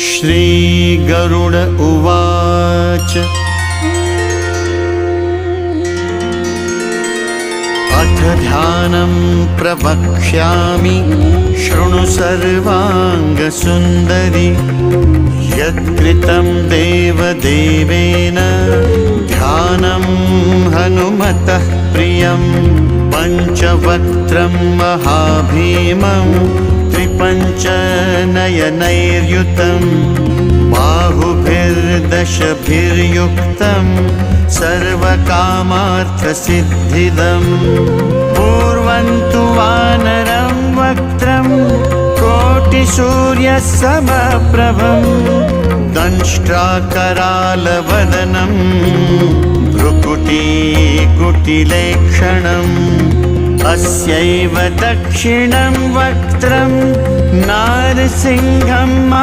श्रीगरुड उवाच अथ ध्यानं प्रवक्ष्यामि शृणु सर्वाङ्गसुन्दरि यत्कृतं देवदेवेन ध्यानं हनुमतः प्रियं पञ्चवक्त्रं महाभीमं त्रिपञ्चनयनैर्युतं बाहुभिर्दशभिर्युक्तं सर्वकामार्थसिद्धिदं पूर्वं तु वानरं वक्त्रं कोटिसूर्यसमप्रभं दंष्ट्राकरालवदनं भ्रुकुटीकुटिलेक्षणम् अस्यैव दक्षिणं वक्त्रं नारसिंहम्